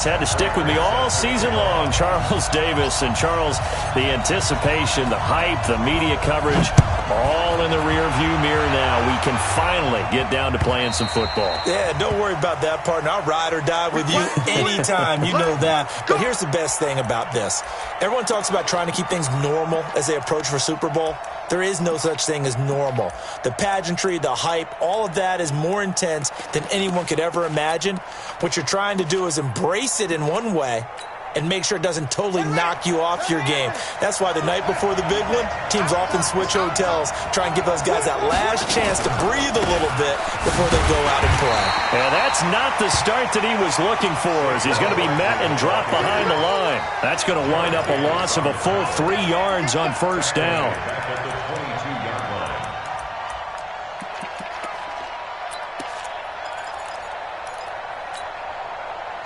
Had to stick with me all season long, Charles Davis. And Charles, the anticipation, the hype, the media coverage, all in the rearview mirror now. We can finally get down to playing some football. Yeah, don't worry about that, partner. I'll ride or die with you anytime. You know that. But here's the best thing about this. Everyone talks about trying to keep things normal as they approach for Super Bowl. There is no such thing as normal. The pageantry, the hype, all of that is more intense than anyone could ever imagine. What you're trying to do is embrace it in one way and make sure it doesn't totally knock you off your game. That's why the night before the big one, teams often switch hotels, try and give those guys that last chance to breathe a little bit before they go out and play. And that's not the start that he was looking for, as he's going to be met and dropped behind the line. That's going to wind up a loss of a full 3 yards on first down.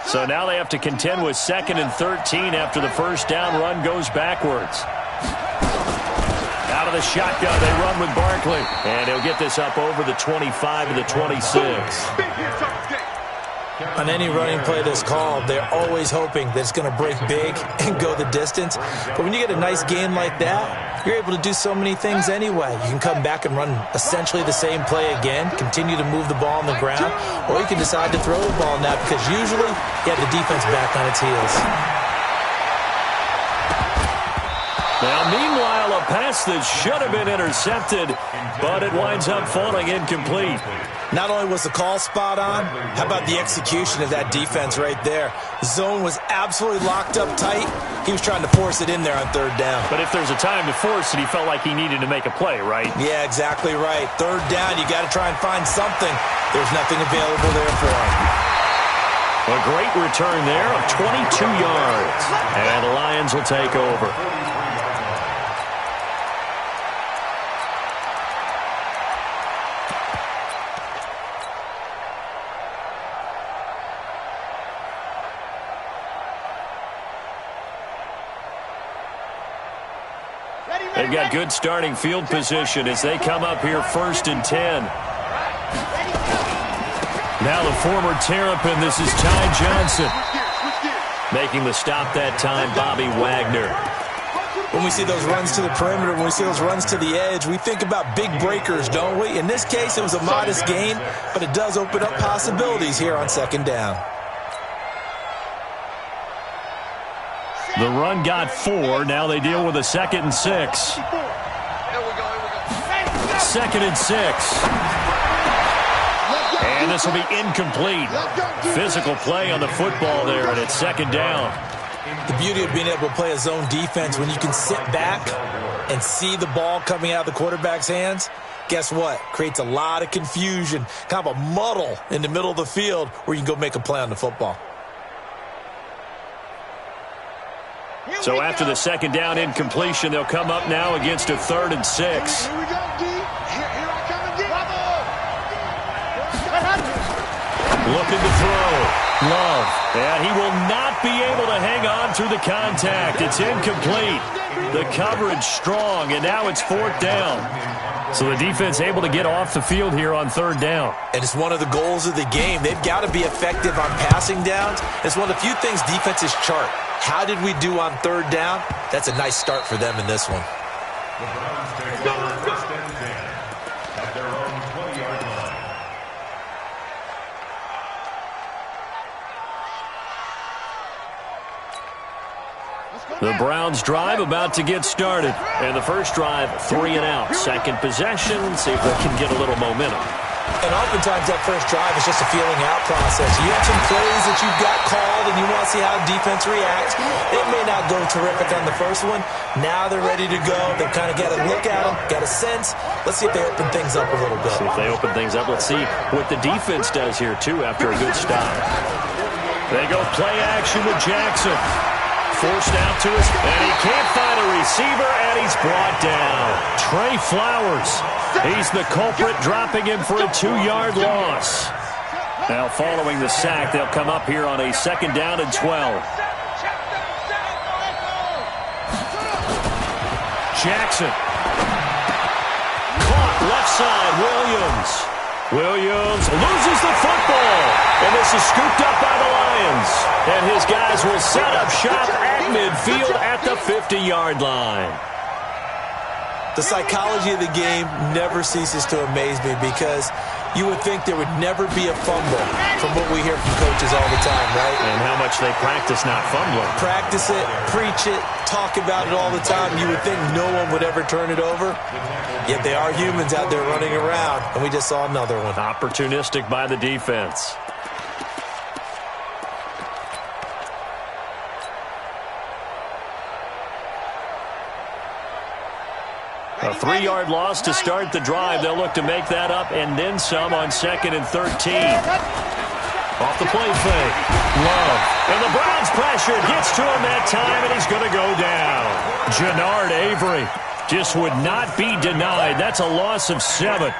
So now they have to contend with 2nd and 13 after the first down run goes backwards. Out of the shotgun, they run with Barkley. And he'll get this up over the 25 to the 26. On any running play that's called, they're always hoping that it's going to break big and go the distance. But when you get a nice gain like that, you're able to do so many things anyway. You can come back and run essentially the same play again, continue to move the ball on the ground, or you can decide to throw the ball now because usually you have the defense back on its heels. Now, meanwhile, a pass that should have been intercepted, but it winds up falling incomplete. Not only was the call spot on, how about the execution of that defense right there? Zone was absolutely locked up tight. He was trying to force it in there on 3rd down. But if there's a time to force it, he felt like he needed to make a play, right? Yeah, exactly right. 3rd down, you got to try and find something. There's nothing available there for him. A great return there of 22 yards. And the Lions will take over. They've got good starting field position as they come up here 1st and 10. Now the former Terrapin, this is Ty Johnson. Making the stop that time, Bobby Wagner. When we see those runs to the perimeter, when we see those runs to the edge, we think about big breakers, don't we? In this case, it was a modest gain, but it does open up possibilities here on 2nd down. The run got 4. Now they deal with a 2nd and 6. 2nd and 6. And this will be incomplete. Physical play on the football there, and it's 2nd down. The beauty of being able to play a zone defense when you can sit back and see the ball coming out of the quarterback's hands, guess what? Creates a lot of confusion, kind of a muddle in the middle of the field where you can go make a play on the football. So after the 2nd down incompletion, they'll come up now against a 3rd and 6. Here we go, D. Here I come again. Looking to throw. Love. And he will not be able to hang on through the contact. It's incomplete. The coverage strong, and now it's 4th down. So the defense able to get off the field here on 3rd down. And it's one of the goals of the game. They've got to be effective on passing downs. It's one of the few things defenses chart. How did we do on 3rd down? That's a nice start for them in this one. The Browns drive about to get started. And the first drive, 3 and out. Second possession, see if they can get a little momentum. And oftentimes that first drive is just a feeling out process. You have some plays that you've got called and you want to see how defense reacts. It may not go terrific on the first one. Now they're ready to go. They've kind of got to look at them, got a sense. Let's see if they open things up a little bit. See if they open things up. Let's see what the defense does here, too, after a good stop. They go play action with Jackson. Forced out to us, and he can't find a receiver, and he's brought down. Trey Flowers, he's the culprit, dropping him for a 2-yard loss. Now, following the sack, they'll come up here on a 2nd down and 12. Jackson. Caught left side, Williams. Williams loses the football, and this is scooped up by the Lions. And his guys will set up shop at midfield at the 50-yard line. The psychology of the game never ceases to amaze me because you would think there would never be a fumble from what we hear from coaches all the time, right? And how much they practice not fumbling. Practice it, preach it, talk about it all the time. You would think no one would ever turn it over. Yet they are humans out there running around, and we just saw another one. Opportunistic by the defense. A 3-yard loss to start the drive. They'll look to make that up and then some on 2nd and 13. Off the play fake. Love. And the Browns pressure gets to him that time, and he's going to go down. Jannard Avery just would not be denied. That's a loss of 7.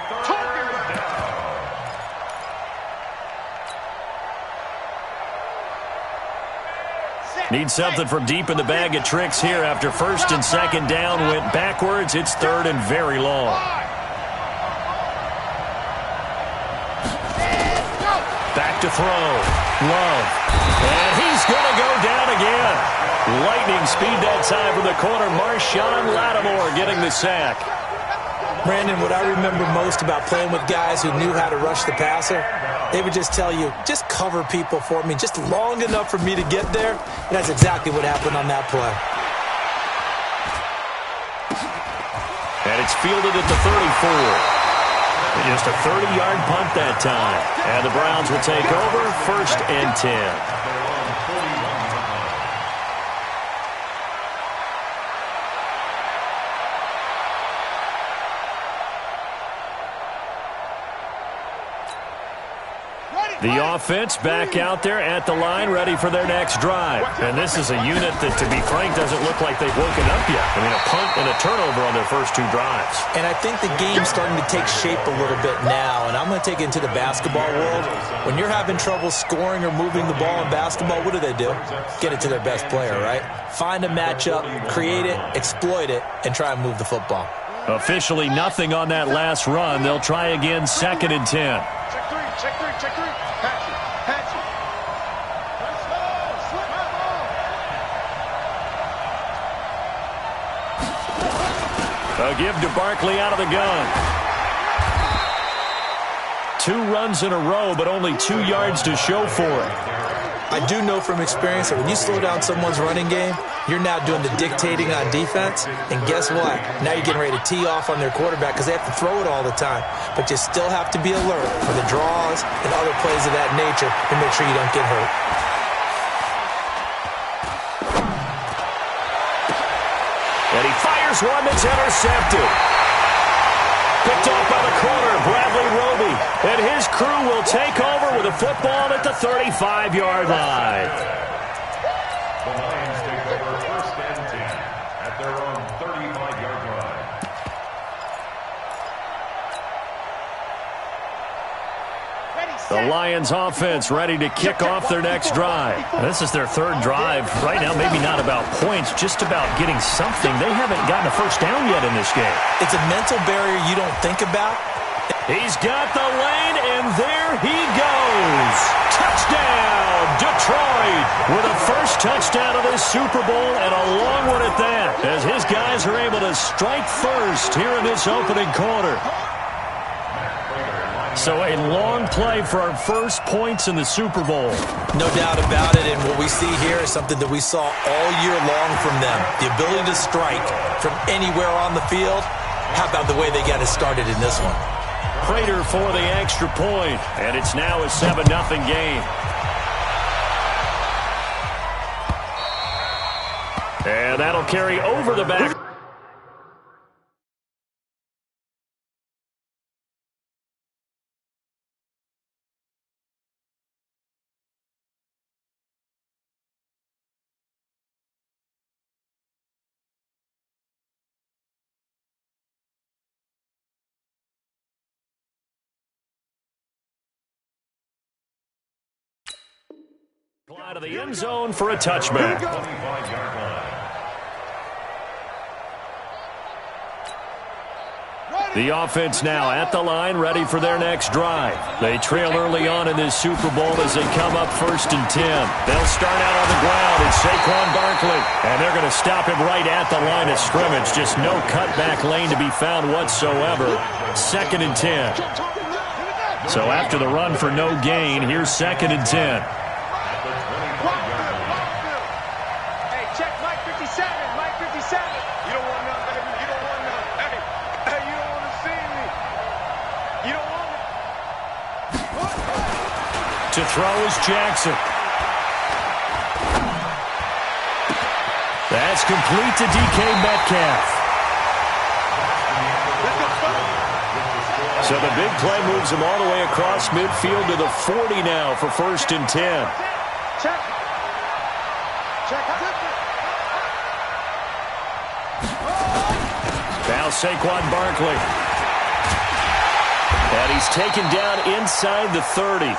Need something from deep in the bag of tricks here after 1st and 2nd down went backwards. It's 3rd and very long. Back to throw. Love. And he's going to go down again. Lightning speed that time from the corner. Marshawn Lattimore getting the sack. Brandon, what I remember most about playing with guys who knew how to rush the passer, they would just tell you, just cover people for me, just long enough for me to get there. And that's exactly what happened on that play. And it's fielded at the 34. Just a 30-yard punt that time. And the Browns will take over 1st and 10. The offense back out there at the line, ready for their next drive. And this is a unit that, to be frank, doesn't look like they've woken up yet. I mean, a punt and a turnover on their first 2 drives. And I think the game's starting to take shape a little bit now. And I'm going to take it into the basketball world. When you're having trouble scoring or moving the ball in basketball, what do? Get it to their best player, right? Find a matchup, create it, exploit it, and try and move the football. Officially nothing on that last run. They'll try again 2nd and 10. Check three. Patch it. A give to Barkley out of the gun. 2 runs in a row, but only 2 yards to show for it. I do know from experience that when you slow down someone's running game, you're now doing the dictating on defense. And guess what? Now you're getting ready to tee off on their quarterback because they have to throw it all the time. But you still have to be alert for the draws and other plays of that nature to make sure you don't get hurt. And he fires one that's intercepted. Picked off by the corner, Bradley Roby. And his crew will take over with a football at the 35-yard line. The Lions take over 1st and 10 at their own 35-yard line. The Lions offense ready to kick off their next drive. This is their 3rd drive. Right now, maybe not about points, just about getting something. They haven't gotten a first down yet in this game. It's a mental barrier you don't think about. He's got the lane, and there he goes. Touchdown, Detroit, with a first touchdown of the Super Bowl, and a long one at that, as his guys are able to strike first here in this opening quarter. So a long play for our first points in the Super Bowl. No doubt about it, and what we see here is something that we saw all year long from them. The ability to strike from anywhere on the field. How about the way they got it started in this one? Prater for the extra point, and it's now a 7-0 game. And that'll carry over the back. Out of the end zone for a touchback. 25-yard line. The offense now at the line, ready for their next drive. They trail early on in this Super Bowl as they come up 1st and 10. They'll start out on the ground. It's Saquon Barkley, and they're going to stop him right at the line of scrimmage. Just no cutback lane to be found whatsoever. 2nd and 10. So after the run for no gain, here's 2nd and 10. Hey, check Mike 57. Mike 57. You don't want none, baby. You don't want none. Hey, you don't want to see me. You don't want it. To throw is Jackson. That's complete to DK Metcalf. So the big play moves him all the way across midfield to the 40 now for 1st and 10. Check. Check. Now Saquon Barkley. And he's taken down inside the 30.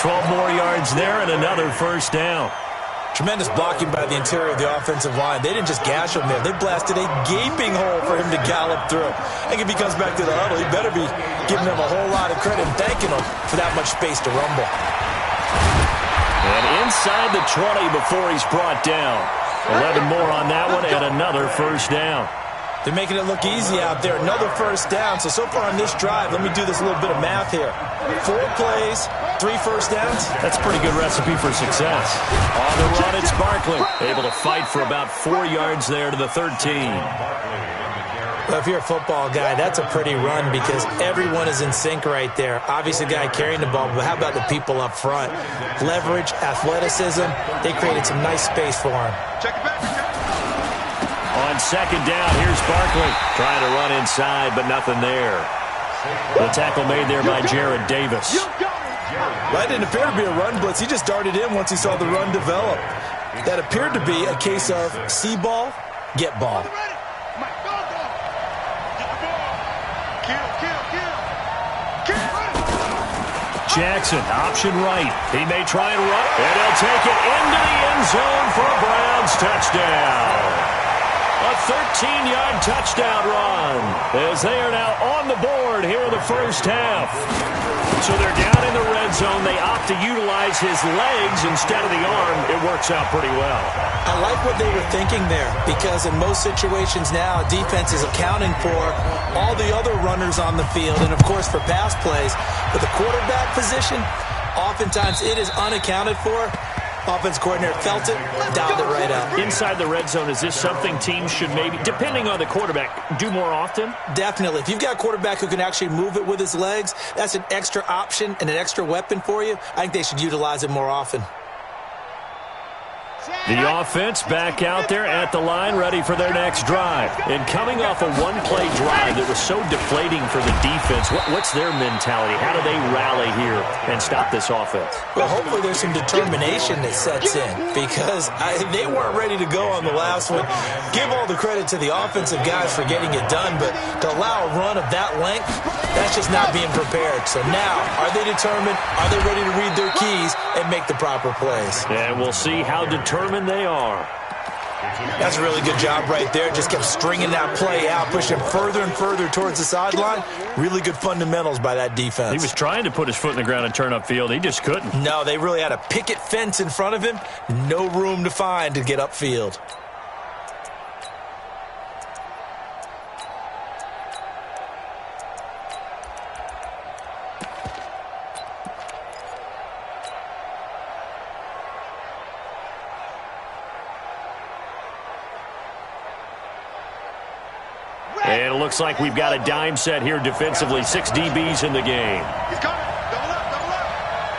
12 more yards there and another 1st down. Tremendous blocking by the interior of the offensive line. They didn't just gash him there. They blasted a gaping hole for him to gallop through. I think if he comes back to the huddle, he better be giving them a whole lot of credit and thanking them for that much space to rumble. And inside the 20 before he's brought down. 11 more on that one and another 1st down. They're making it look easy out there. Another 1st down. So far on this drive, let me do this little bit of math here. 4 plays, 3 1st downs. That's a pretty good recipe for success. On the run, it's Barkley. Able to fight for about 4 yards there to the 13. Well, if you're a football guy, that's a pretty run because everyone is in sync right there. Obviously, the guy carrying the ball, but how about the people up front? Leverage, athleticism, they created some nice space for him. Check it back. On 2nd down, here's Barkley. Trying to run inside, but nothing there. The tackle made there by Jared Davis. That didn't appear to be a run blitz. He just darted in once he saw the run develop. That appeared to be a case of see ball, get ball. Jackson, option right. He may try and run, and he'll take it into the end zone for a Browns touchdown. A 13-yard touchdown run as they are now on the board here in the 1st half. So they're down in the red zone. They opt to utilize his legs instead of the arm. It works out pretty well. I like what they were thinking there because in most situations now, defense is accounting for all the other runners on the field and, of course, for pass plays. But the quarterback position, oftentimes it is unaccounted for. Offense coordinator felt it, dialed it right out. Inside the red zone, is this something teams should maybe, depending on the quarterback, do more often? Definitely. If you've got a quarterback who can actually move it with his legs, that's an extra option and an extra weapon for you. I think they should utilize it more often. The offense back out there at the line, ready for their next drive. And coming off a one-play drive that was so deflating for the defense, what's their mentality? How do they rally here and stop this offense? Well, hopefully there's some determination that sets in because they weren't ready to go on the last one. Give all the credit to the offensive guys for getting it done, but to allow a run of that length, that's just not being prepared. So now, are they determined? Are they ready to read their keys and make the proper plays? And we'll see how determined they are. That's a really good job right there. Just kept stringing that play out, pushing him further and further towards the sideline. Really good fundamentals by that defense. He was trying to put his foot in the ground and turn upfield. He just couldn't. No, they really had a picket fence in front of him. No room to find to get upfield. And it looks like we've got a dime set here defensively. 6 DBs in the game. He's coming. Double up, double up.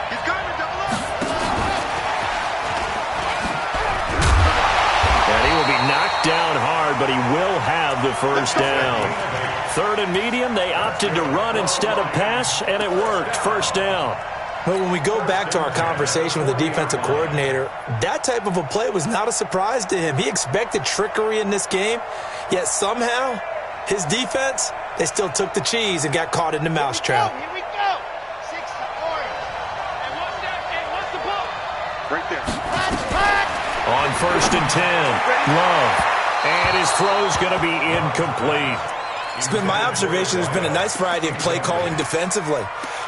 He's coming, double up. And he will be knocked down hard, but he will have the 1st down. 3rd and medium, they opted to run instead of pass, and it worked. 1st down. But when we go back to our conversation with the defensive coordinator, that type of a play was not a surprise to him. He expected trickery in this game, yet somehow his defense, they still took the cheese and got caught in the mousetrap. Here we go. 6 orange. And what's the ball? Right there. On 1st and 10, Love. And his throw's going to be incomplete. It's been my observation there's been a nice variety of play calling defensively.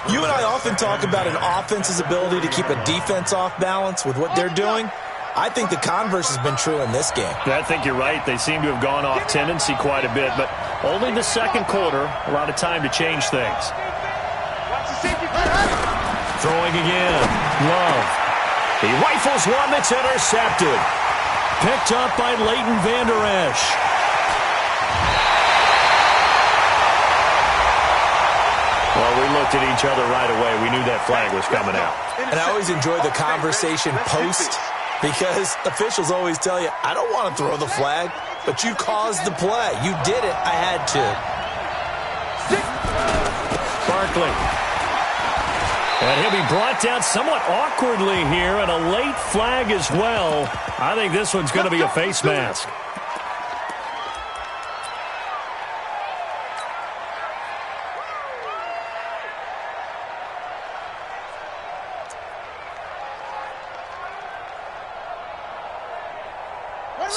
You and I often talk about an offense's ability to keep a defense off balance with what they're doing. I think the converse has been true in this game. I think you're right. They seem to have gone off tendency quite a bit, but only the second quarter, a lot of time to change things. Throwing again. Love. He rifles one that's intercepted. Picked up by Leighton Vander Esch. Well, we looked at each other right away. We knew that flag was coming out. And I always enjoy the conversation post because officials always tell you, I don't want to throw the flag, but you caused the play. You did it. I had to. Barkley. And he'll be brought down somewhat awkwardly here, and a late flag as well. I think this one's going to be a face mask.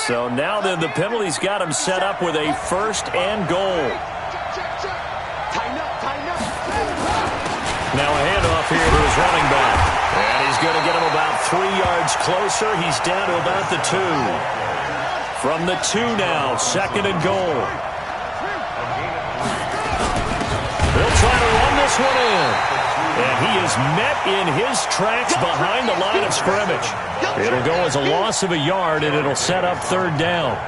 So now then the penalty's got him set up with a first and goal. Now a handoff here to his running back. And he's going to get him about 3 yards closer. He's down to about the 2. From the 2 now, second and goal. They'll try to run this one in. And he is met in his tracks behind the line of scrimmage. It'll go as a loss of a yard, and it'll set up third down.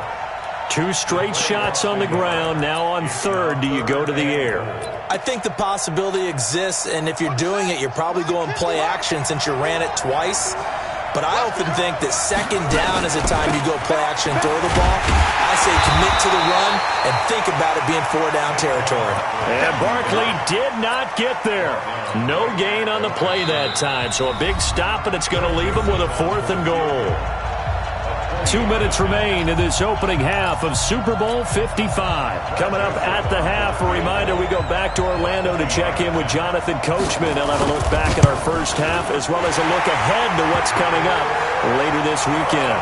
2 straight shots on the ground. Now on third, do you go to the air? I think the possibility exists, and if you're doing it, you're probably going play action since you ran it twice. But I often think that second down is a time you go play action and throw the ball. I say commit to the run and think about it being 4-down territory. And Barkley did not get there. No gain on the play that time. So a big stop, and it's going to leave him with a 4th and goal. 2 minutes remain in this opening half of Super Bowl 55. Coming up at the half, a reminder, we go back to Orlando to check in with Jonathan Coachman. He'll have a look back at our first half as well as a look ahead to what's coming up later this weekend.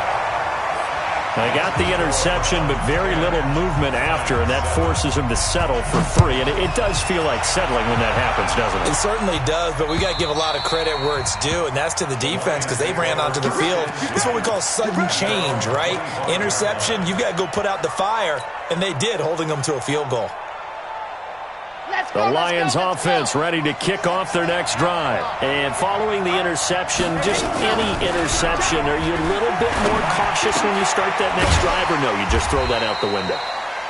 They got the interception, but very little movement after, and that forces him to settle for 3. And it does feel like settling when that happens, doesn't it? It certainly does, but we got to give a lot of credit where it's due, and that's to the defense because they ran onto the field. It's what we call sudden change, right? Interception, you've got to go put out the fire, and they did, holding them to a field goal. The Lions offense ready to kick off their next drive. And following the interception, just any interception, are you a little bit more cautious when you start that next drive, or no, you just throw that out the window?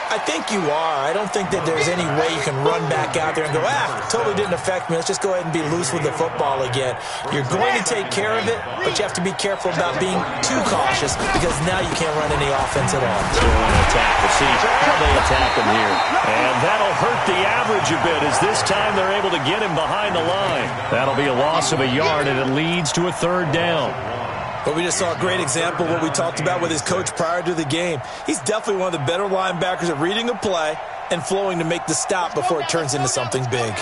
I think you are. I don't think that there's any way you can run back out there and go, totally didn't affect me. Let's just go ahead and be loose with the football again. You're going to take care of it, but you have to be careful about being too cautious because now you can't run any offense at all. So an attack to see how they attack him here. And that'll hurt the average a bit as this time they're able to get him behind the line. That'll be a loss of a yard, and it leads to a third down. But we just saw a great example of what we talked about with his coach prior to the game. He's definitely one of the better linebackers at reading a play and flowing to make the stop before it turns into something big.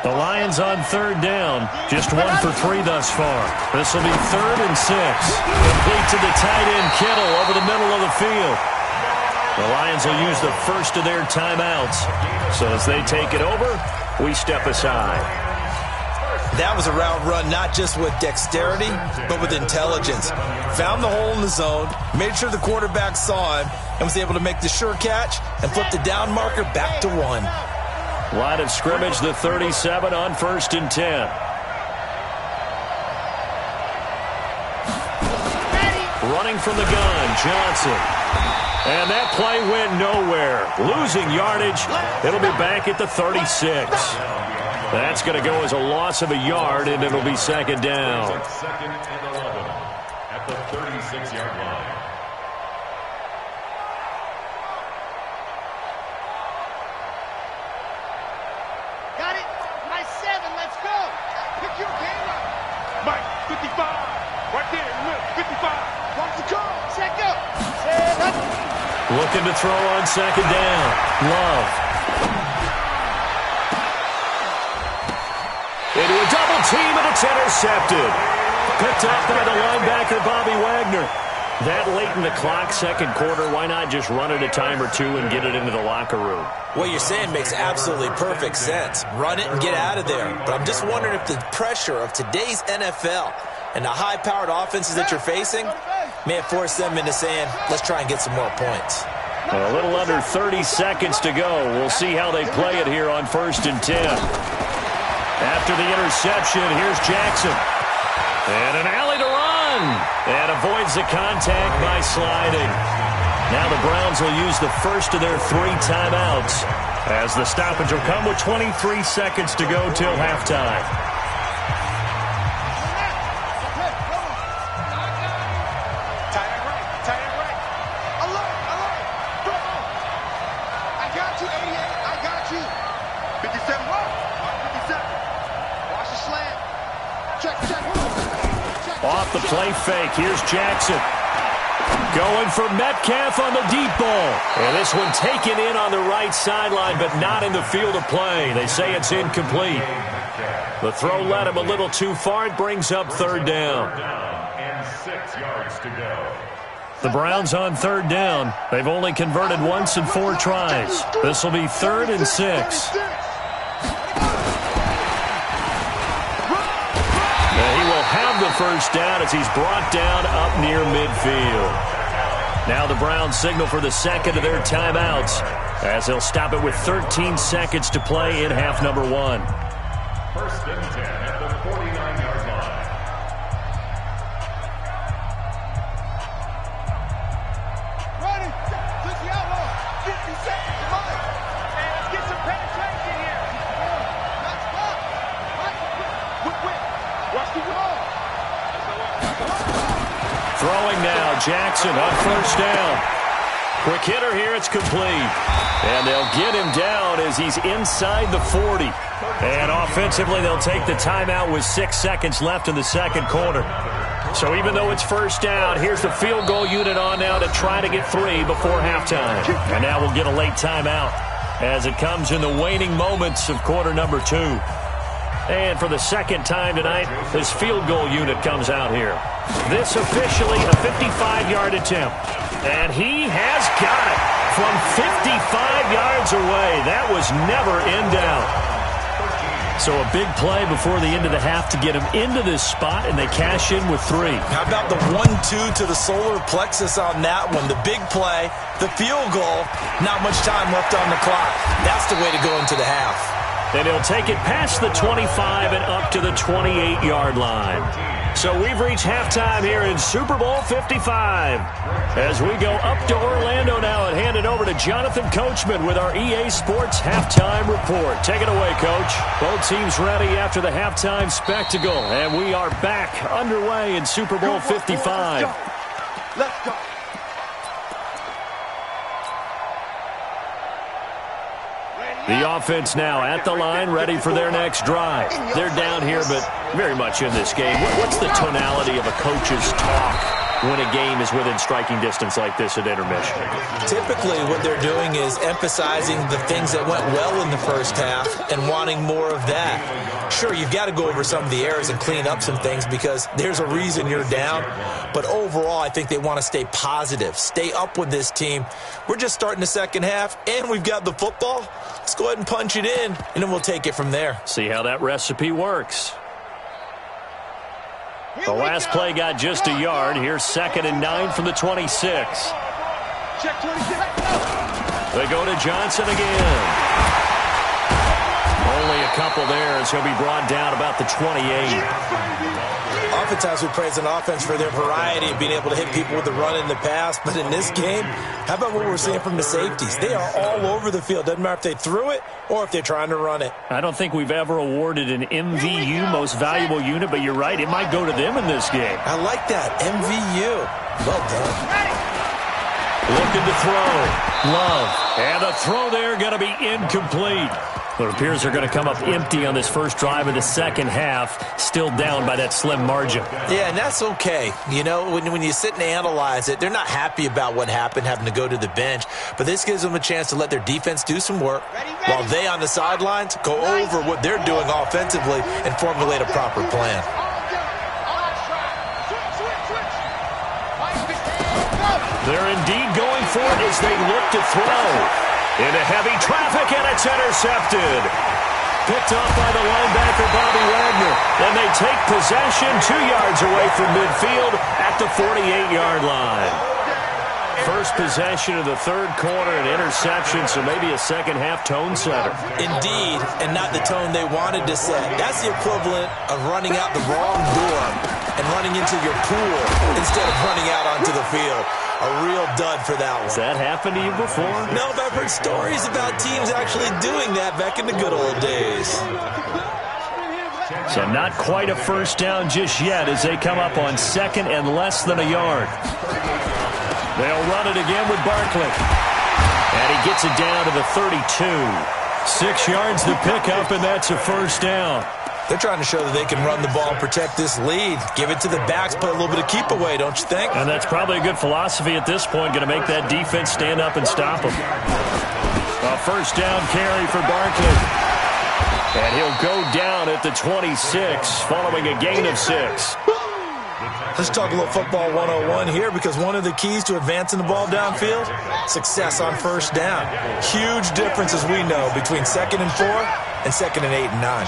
The Lions on third down. Just 1 for 3 thus far. This will be 3rd and 6. Complete to the tight end, Kittle, over the middle of the field. The Lions will use the first of their timeouts. So as they take it over, we step aside. That was a route run not just with dexterity, but with intelligence. Found the hole in the zone, made sure the quarterback saw him, and was able to make the sure catch and flip the down marker back to 1. Line of scrimmage, the 37 on 1st and 10. Running from the gun, Johnson. And that play went nowhere. Losing yardage. It'll be back at the 36. That's going to go as a loss of a yard, and it'll be second down. Second and 11 at the 36-yard line. Got it. Nice 7. Let's go. Pick your game up. Mike, 55. Right there in the middle. 55. Watch the call. Set go. Set up. Looking to throw on second down. Love. Into a double team, and it's intercepted. Picked up by the linebacker, Bobby Wagner. That late in the clock, second quarter, why not just run it a time or two and get it into the locker room? What you're saying makes absolutely perfect sense. Run it and get out of there. But I'm just wondering if the pressure of today's NFL and the high-powered offenses that you're facing may have forced them into saying, let's try and get some more points. A little under 30 seconds to go. We'll see how they play it here on 1st and 10. After the interception, here's Jackson. And an alley to run. And avoids the contact by sliding. Now the Browns will use the first of their 3 timeouts, as the stoppage will come with 23 seconds to go till halftime. Off the play fake, here's Jackson. Going for Metcalf on the deep ball. And this one taken in on the right sideline, but not in the field of play. They say it's incomplete. The throw led him a little too far. It brings up 3rd down. And 6 yards to go. The Browns on 3rd down. They've only converted once in 4 tries. This will be 3rd and 6. He will have the first down as he's brought down up near midfield. Now the Browns signal for the second of their timeouts, as they'll stop it with 13 seconds to play in half number 1. 1st and 10 at the 49-yard line. Ready? Switch the outlaw. 50 seconds to play. And let's get some penetration here. Let's go. Quick. Watch the ball. Throwing now, Jackson on 1st down. Quick hitter here, it's complete. And they'll get him down as he's inside the 40. And offensively, they'll take the timeout with 6 seconds left in the second quarter. So even though it's 1st down, here's the field goal unit on now to try to get 3 before halftime. And now we'll get a late timeout as it comes in the waning moments of quarter number 2. And for the second time tonight, this field goal unit comes out here. This officially a 55-yard attempt. And he has got it from 55 yards away. That was never in doubt. So a big play before the end of the half to get him into this spot, and they cash in with 3. How about the 1-2 to the solar plexus on that one? The big play, the field goal, not much time left on the clock. That's the way to go into the half. And he'll take it past the 25 and up to the 28-yard line. So we've reached halftime here in Super Bowl 55. As we go up to Orlando now and hand it over to Jonathan Coachman with our EA Sports Halftime Report. Take it away, Coach. Both teams ready after the halftime spectacle. And we are back underway in Super Bowl 55. Let's go. The offense now at the line, ready for their next drive. They're down here, but very much in this game. What's the tonality of a coach's talk when a game is within striking distance like this at intermission? Typically, what they're doing is emphasizing the things that went well in the first half and wanting more of that. Sure, you've got to go over some of the errors and clean up some things because there's a reason you're down. But overall, I think they want to stay positive, stay up with this team. We're just starting the second half, and we've got the football. Let's go ahead and punch it in, and then we'll take it from there. See how that recipe works. The last play got just a yard. Here's 2nd and 9 from the 26. Check 26. They go to Johnson again. Only a couple there as he'll be brought down about the 28. Oftentimes we praise an offense for their variety of being able to hit people with the run in the pass. But in this game, how about what we're seeing from the safeties? They are all over the field. Doesn't matter if they threw it or if they're trying to run it. I don't think we've ever awarded an MVU, most valuable unit, but you're right. It might go to them in this game. I like that. MVU. Well done. Looking to throw. Love. And the throw there going to be incomplete. It appears they're going to come up empty on this first drive of the second half, still down by that slim margin. Yeah, and that's okay. You know, when you sit and analyze it, they're not happy about what happened, having to go to the bench. But this gives them a chance to let their defense do some work while they on the sidelines go over what they're doing offensively and formulate a proper plan. They're indeed going for it as they look to throw. Into heavy traffic, and it's intercepted. Picked off by the linebacker, Bobby Wagner. And they take possession 2 yards away from midfield at the 48-yard line. First possession of the third quarter, an interception, so maybe a second-half tone setter. Indeed, and not the tone they wanted to set. That's the equivalent of running out the wrong door and running into your pool instead of running out onto the field. A real dud for that one. Has that happened to you before? No, but I've heard stories about teams actually doing that back in the good old days. So not quite a first down just yet as they come up on second and less than a yard. They'll run it again with Barkley. And he gets it down to the 32. 6 yards to pick up, and that's a first down. They're trying to show that they can run the ball and protect this lead. Give it to the backs, play a little bit of keep away, don't you think? And that's probably a good philosophy at this point, going to make that defense stand up and stop them. A first down carry for Barkley. And he'll go down at the 26 following a gain of 6. Let's talk a little football 101 here, because one of the keys to advancing the ball downfield, success on first down. Huge difference, as we know, between 2nd and 4 and 2nd and 8 and 9.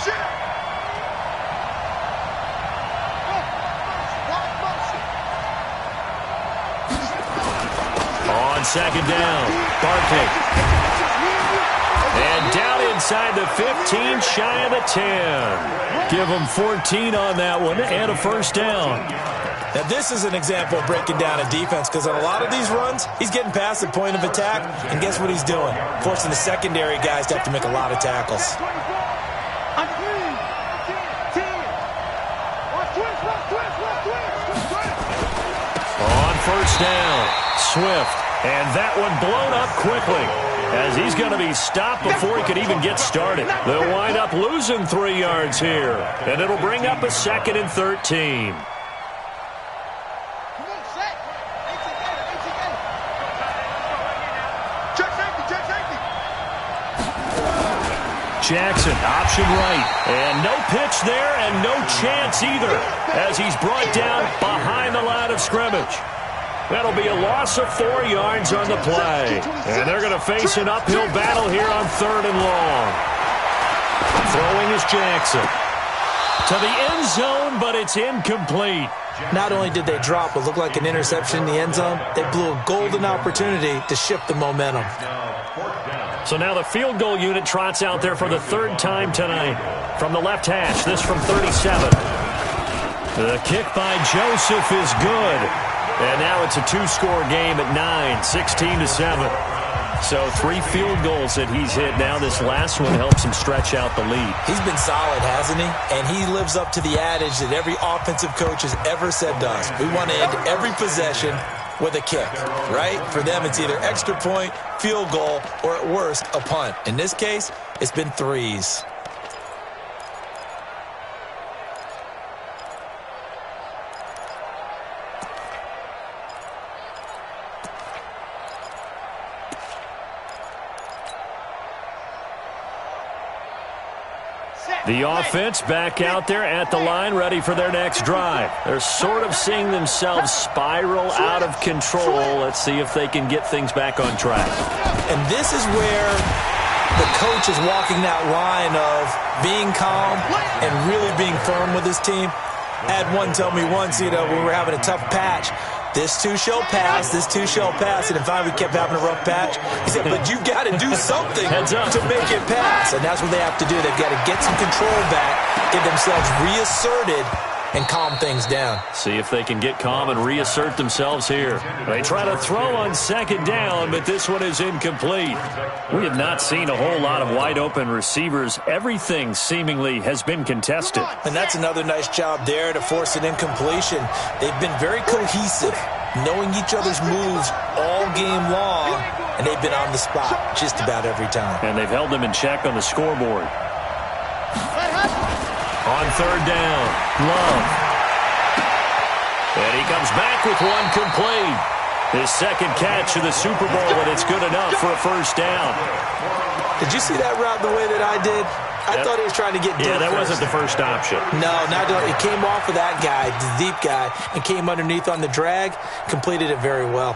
On second down, Barkley. And down inside the 15, shy of the 10. Give him 14 on that one and a first down. Now, this is an example of breaking down a defense, because on a lot of these runs, he's getting past the point of attack, and guess what he's doing? Forcing the secondary guys to have to make a lot of tackles. On first down, Swift, and that one blown up quickly, as he's going to be stopped before he could even get started. They'll wind up losing 3 yards here, and it'll bring up a 2nd and 13. Jackson, option right, and no pitch there and no chance either, as he's brought down behind the line of scrimmage. That'll be a loss of 4 yards on the play, and they're going to face an uphill battle here on 3rd and long. Throwing is Jackson to the end zone, but it's incomplete. Not only did they drop what looked like an interception in the end zone, they blew a golden opportunity to shift the momentum. So now the field goal unit trots out there for the 3rd time tonight. From the left hash, this from 37. The kick by Joseph is good. And now it's a 2-score game at 9, 16-7. So 3 field goals that he's hit now. This last one helps him stretch out the lead. He's been solid, hasn't he? And he lives up to the adage that every offensive coach has ever said to us. We want to end every possession with a kick, right? For them, it's either extra point, field goal, or at worst, a punt. In this case, it's been 3s. The offense back out there at the line, ready for their next drive. They're sort of seeing themselves spiral out of control. Let's see if they can get things back on track. And this is where the coach is walking that line of being calm and really being firm with his team. I had one tell me once, when we were having a tough patch, this too shall pass, this too shall pass. And if I kept having a rough patch, he said, but you got to do something to make it pass. And that's what they have to do. They've got to get some control back, get themselves reasserted, and calm things down. See if they can get calm and reassert themselves here. They try to throw on 2nd down, but this one is incomplete. We have not seen a whole lot of wide-open receivers. Everything seemingly has been contested. And that's another nice job there to force an incompletion. They've been very cohesive, knowing each other's moves all game long, and they've been on the spot just about every time. And they've held them in check on the scoreboard. On 3rd down, Love. And he comes back with one complete. His 2nd catch of the Super Bowl, and it's good enough for a first down. Did you see that route the way that I did? I thought he was trying to get deep. Yeah, that wasn't the first option. No, it came off of that guy, the deep guy, and came underneath on the drag, completed it very well.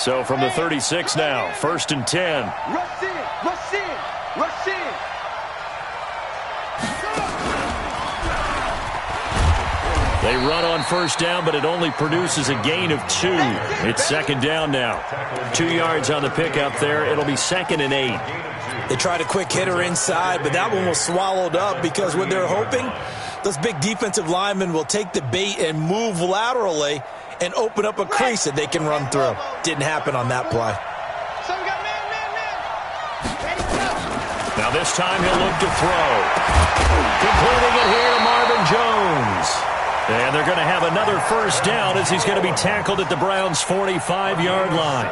So from the 36 now, 1st and 10. Rush in, rush in, rush in. They run on 1st down, but it only produces a gain of 2. It's 2nd down now. 2 yards on the pickup there. It'll be 2nd and 8. They tried a quick hitter inside, but that one was swallowed up because what they're hoping, those big defensive linemen will take the bait and move laterally and open up a crease that they can run through. Didn't happen on that play. So we got man. Ready, go. Now this time he'll look to throw. Completing it here to Marvin Jones. And they're going to have another 1st down as he's going to be tackled at the Browns' 45-yard line.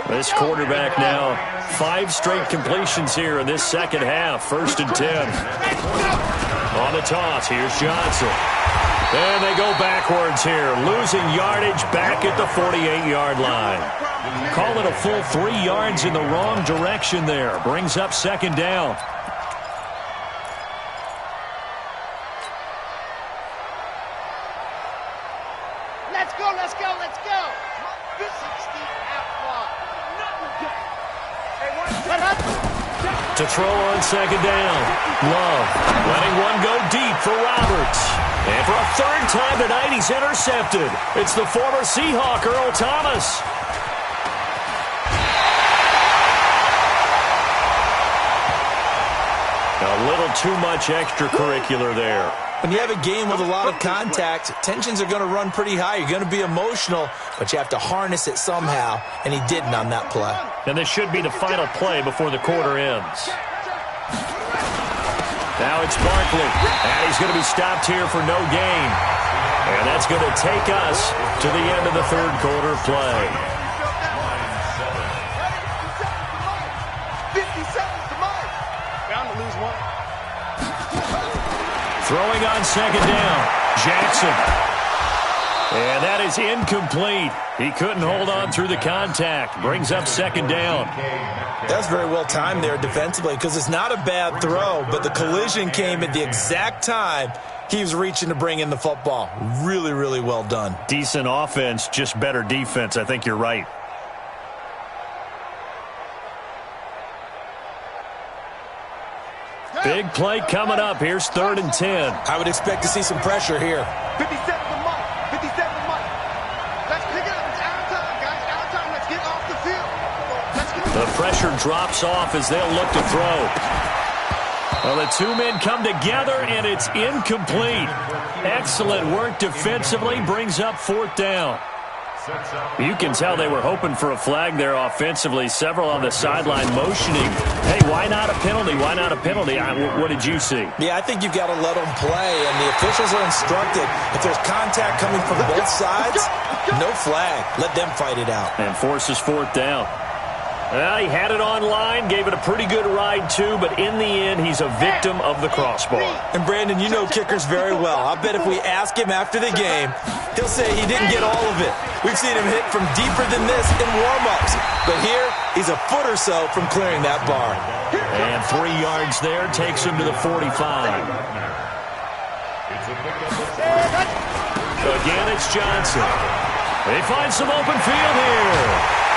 This quarterback now, 5 straight completions here in this second half. 1st and 10. On the toss, here's Johnson. And they go backwards here, losing yardage back at the 48-yard line. Call it a full 3 yards in the wrong direction there. Brings up 2nd down. Let's go, let's go, let's go. 60 out wide. To throw on 2nd down. Love letting one go deep for Roberts. And for a 3rd time tonight, he's intercepted. It's the former Seahawk, Earl Thomas. A little too much extracurricular there. When you have a game with a lot of contact, tensions are going to run pretty high. You're going to be emotional, but you have to harness it somehow, and he didn't on that play. And this should be the final play before the quarter ends. Now it's Barkley, and he's going to be stopped here for no gain. And that's going to take us to the end of the 3rd quarter play. 50 seconds to mine. Bound to lose one. Throwing on 2nd down, Jackson. And that is incomplete. He couldn't hold on through the contact. Brings up 2nd down. That's very well timed there defensively because it's not a bad throw, but the collision came at the exact time he was reaching to bring in the football. Really, really well done. Decent offense, just better defense. I think you're right. Big play coming up. Here's 3rd and 10. I would expect to see some pressure here. 50 seconds to mine. 50 seconds to mine. Let's pick it up. It's out of time, guys. Out of time. Let's get off the field. Let's get The pressure drops off as they'll look to throw. Well, the 2 men come together, and it's incomplete. Excellent work defensively. Brings up 4th down. You can tell they were hoping for a flag there offensively. Several on the sideline motioning. Hey, why not a penalty? Why not a penalty? What did you see? Yeah, I think you've got to let them play, and the officials are instructed. If there's contact coming from both sides, no flag. Let them fight it out. And forces 4th down. Well, he had it online, gave it a pretty good ride, too, but in the end, he's a victim of the crossbar. And, Brandon, you know kickers very well. I bet if we ask him after the game, he'll say he didn't get all of it. We've seen him hit from deeper than this in warm-ups. But here, he's a foot or so from clearing that bar. And 3 yards there takes him to the 45. Again, it's Johnson. They find some open field here.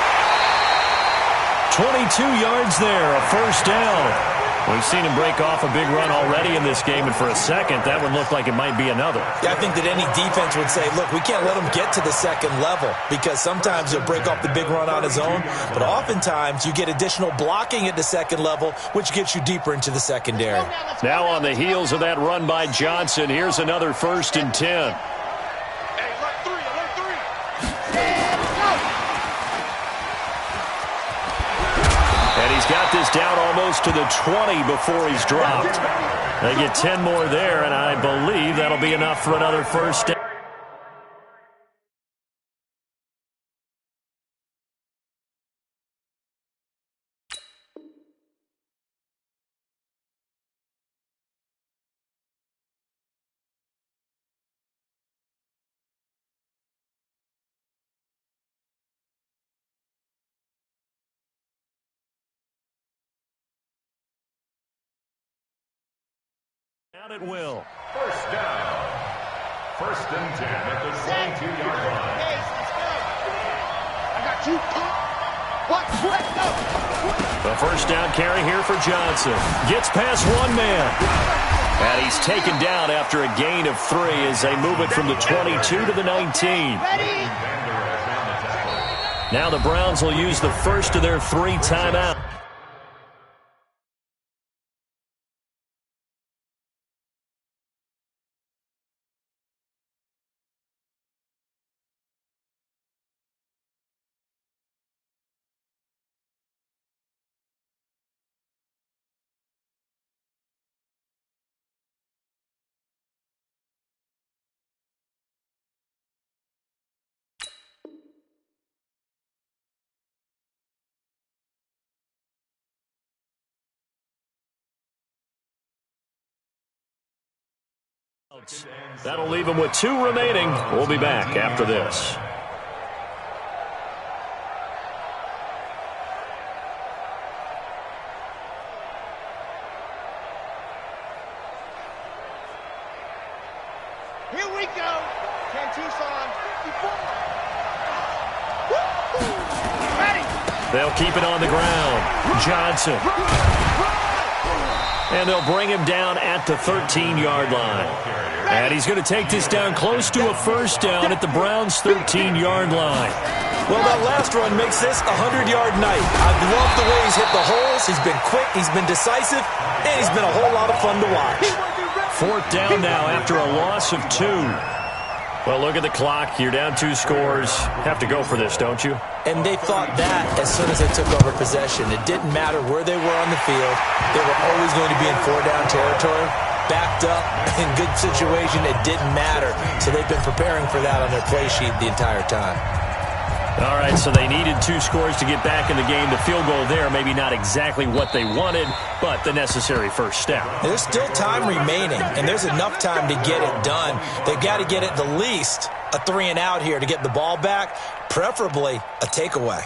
22 yards there, a 1st down. We've seen him break off a big run already in this game, and for a second, that one looked like it might be another. Yeah, I think that any defense would say, look, we can't let him get to the 2nd level because sometimes he'll break off the big run on his own, but oftentimes you get additional blocking at the 2nd level, which gets you deeper into the secondary. Now on the heels of that run by Johnson, here's another 1st and 10. Got this down almost to the 20 before he's dropped. They get 10 more there, and I believe that'll be enough for another 1st down. Down at will. 1st down. 1st and 10 at the 22-yard line. The first down carry here for Johnson. Gets past one man. And he's taken down after a gain of 3 as they move it from the 22 to the 19. Now the Browns will use the first of their 3 timeouts. That'll leave them with 2 remaining. We'll be back after this. Here we go. Can Tucson 54. Ready. They'll keep it on the ground. Johnson. And they'll bring him down at the 13-yard line. And he's going to take this down close to a first down at the Browns' 13-yard line. Well, that last run makes this a 100-yard night. I've loved the way he's hit the holes. He's been quick, he's been decisive, and he's been a whole lot of fun to watch. 4th down now after a loss of 2. Well, look at the clock. You're down 2 scores. Have to go for this, don't you? And they thought that as soon as they took over possession. It didn't matter where they were on the field. They were always going to be in 4-down territory. Backed up, in good situation, it didn't matter. So they've been preparing for that on their play sheet the entire time. All right, so they needed 2 scores to get back in the game. The field goal there, maybe not exactly what they wanted, but the necessary first step. There's still time remaining, and there's enough time to get it done. They've got to get at the least a 3-and-out here to get the ball back, preferably a takeaway.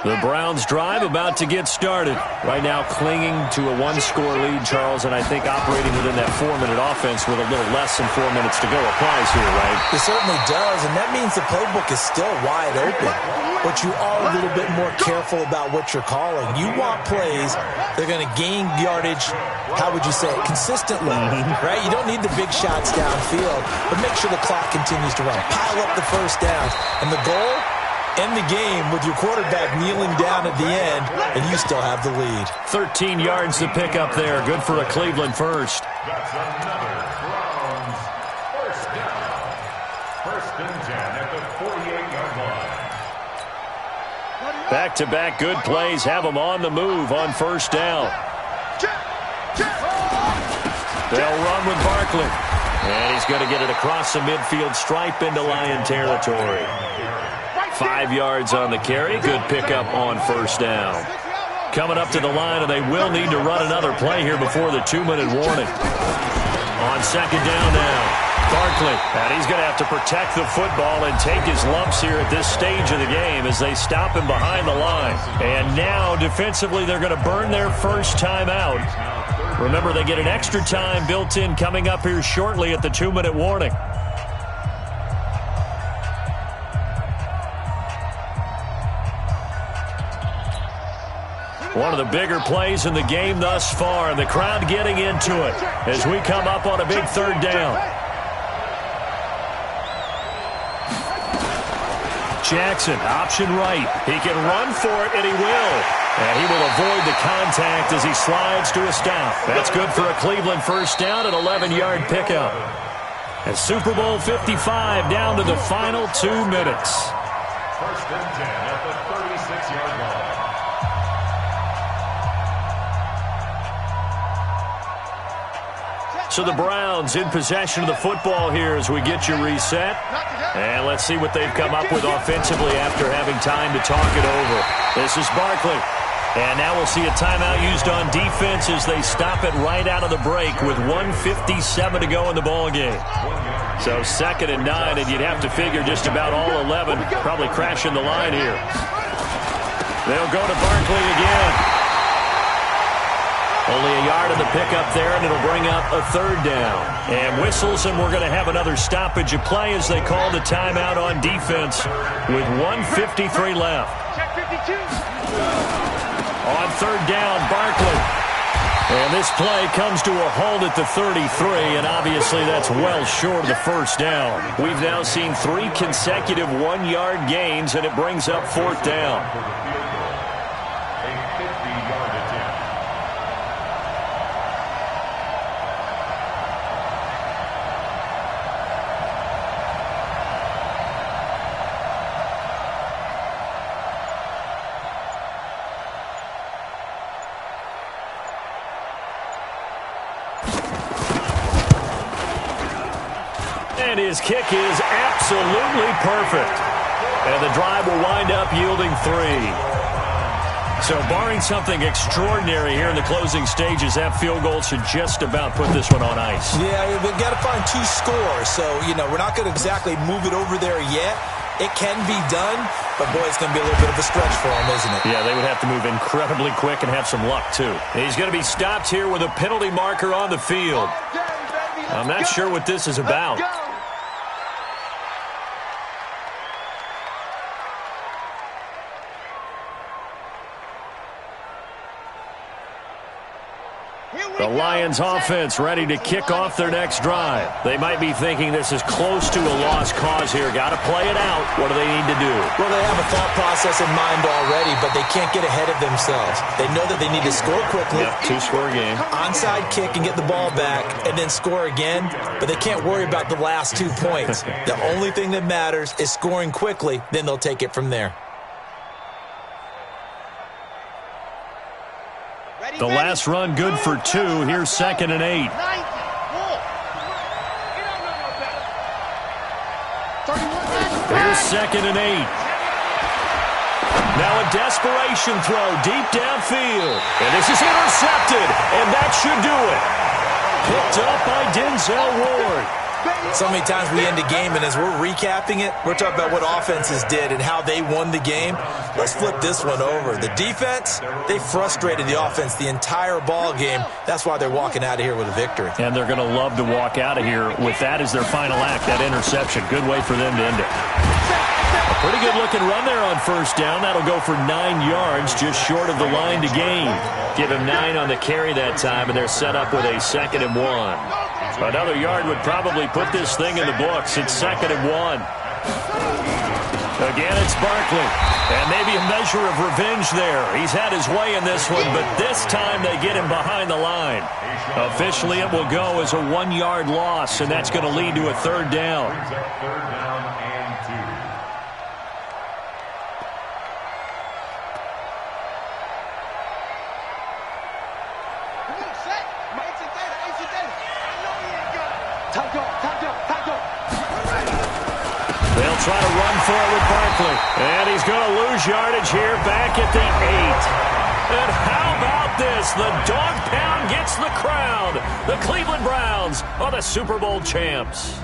The Browns drive about to get started. Right now clinging to a 1-score lead, Charles, and I think operating within that 4-minute offense with a little less than 4 minutes to go applies here, right? It certainly does, and that means the playbook is still wide open. But you are a little bit more careful about what you're calling. You want plays that are going to gain yardage, how would you say it, consistently, right? You don't need the big shots downfield, but make sure the clock continues to run. Pile up the first downs, and the goal? End the game with your quarterback kneeling down at the end, and you still have the lead. 13 yards to pick up there. Good for a Cleveland first. That's another Browns first down. 1st and 10 at the 48-yard line. Back-to-back good plays have them on the move on first down. They'll run with Barkley. And he's going to get it across the midfield stripe into Lion territory. 5 yards on the carry. Good pickup on first down. Coming up to the line, and they will need to run another play here before the 2-minute warning. On 2nd down now. Barkley, and he's going to have to protect the football and take his lumps here at this stage of the game as they stop him behind the line. And now, defensively, they're going to burn their first timeout. Remember, they get an extra time built in coming up here shortly at the 2-minute warning. One of the bigger plays in the game thus far, and the crowd getting into it as we come up on a big 3rd down. Jackson, option right. He can run for it, and he will. And he will avoid the contact as he slides to a stop. That's good for a Cleveland first down, an 11-yard pickup. And Super Bowl 55 down to the final 2 minutes. 1st and 10 at the 36-yard line. So the Browns in possession of the football here as we get you reset. And let's see what they've come up with offensively after having time to talk it over. This is Barkley. And now we'll see a timeout used on defense as they stop it right out of the break with 1:57 to go in the ball game. So 2nd and 9, and you'd have to figure just about all 11 probably crashing the line here. They'll go to Barkley again. Only a yard of the pickup there, and it'll bring up a third down. And whistles, and we're going to have another stoppage of play as they call the timeout on defense with 1:53 left. Check 52. On third down, Barkley. And this play comes to a halt at the 33, and obviously that's well short of the first down. We've now seen 3 consecutive 1-yard gains, and it brings up fourth down. A 50-yard attempt. And his kick is absolutely perfect. And the drive will wind up yielding 3. So barring something extraordinary here in the closing stages, that field goal should just about put this one on ice. Yeah, we've got to find 2 scores. So, we're not going to exactly move it over there yet. It can be done, but, boy, it's going to be a little bit of a stretch for them, isn't it? Yeah, they would have to move incredibly quick and have some luck, too. He's going to be stopped here with a penalty marker on the field. I'm not sure what this is about. The Lions offense ready to kick off their next drive. They might be thinking this is close to a lost cause here. Got to play it out. What do they need to do? Well, they have a thought process in mind already, but they can't get ahead of themselves. They know that they need to score quickly. Yep, 2-score game. Onside kick and get the ball back and then score again, but they can't worry about the last 2 points. The only thing that matters is scoring quickly, then they'll take it from there. The last run good for 2. Here's 2nd and 8. Here's 2nd and 8. Now a desperation throw deep downfield. And this is intercepted, and that should do it. Picked up by Denzel Ward. So many times we end a game, and as we're recapping it, we're talking about what offenses did and how they won the game. Let's flip this one over. The defense, they frustrated the offense the entire ball game. That's why they're walking out of here with a victory. And they're going to love to walk out of here with that as their final act, that interception. Good way for them to end it. A pretty good-looking run there on first down. That'll go for 9 yards, just short of the line to gain. Give him 9 on the carry that time, and they're set up with a 2nd and 1. Another yard would probably put this thing in the books. It's 2nd and 1. Again, it's Barkley. And maybe a measure of revenge there. He's had his way in this one, but this time they get him behind the line. Officially, it will go as a 1-yard loss, and that's going to lead to a 3rd down. Third down and 2. They'll try to run for it with Barkley. And he's going to lose yardage here back at the 8. And how about this? The dog pound gets the crown. The Cleveland Browns are the Super Bowl champs.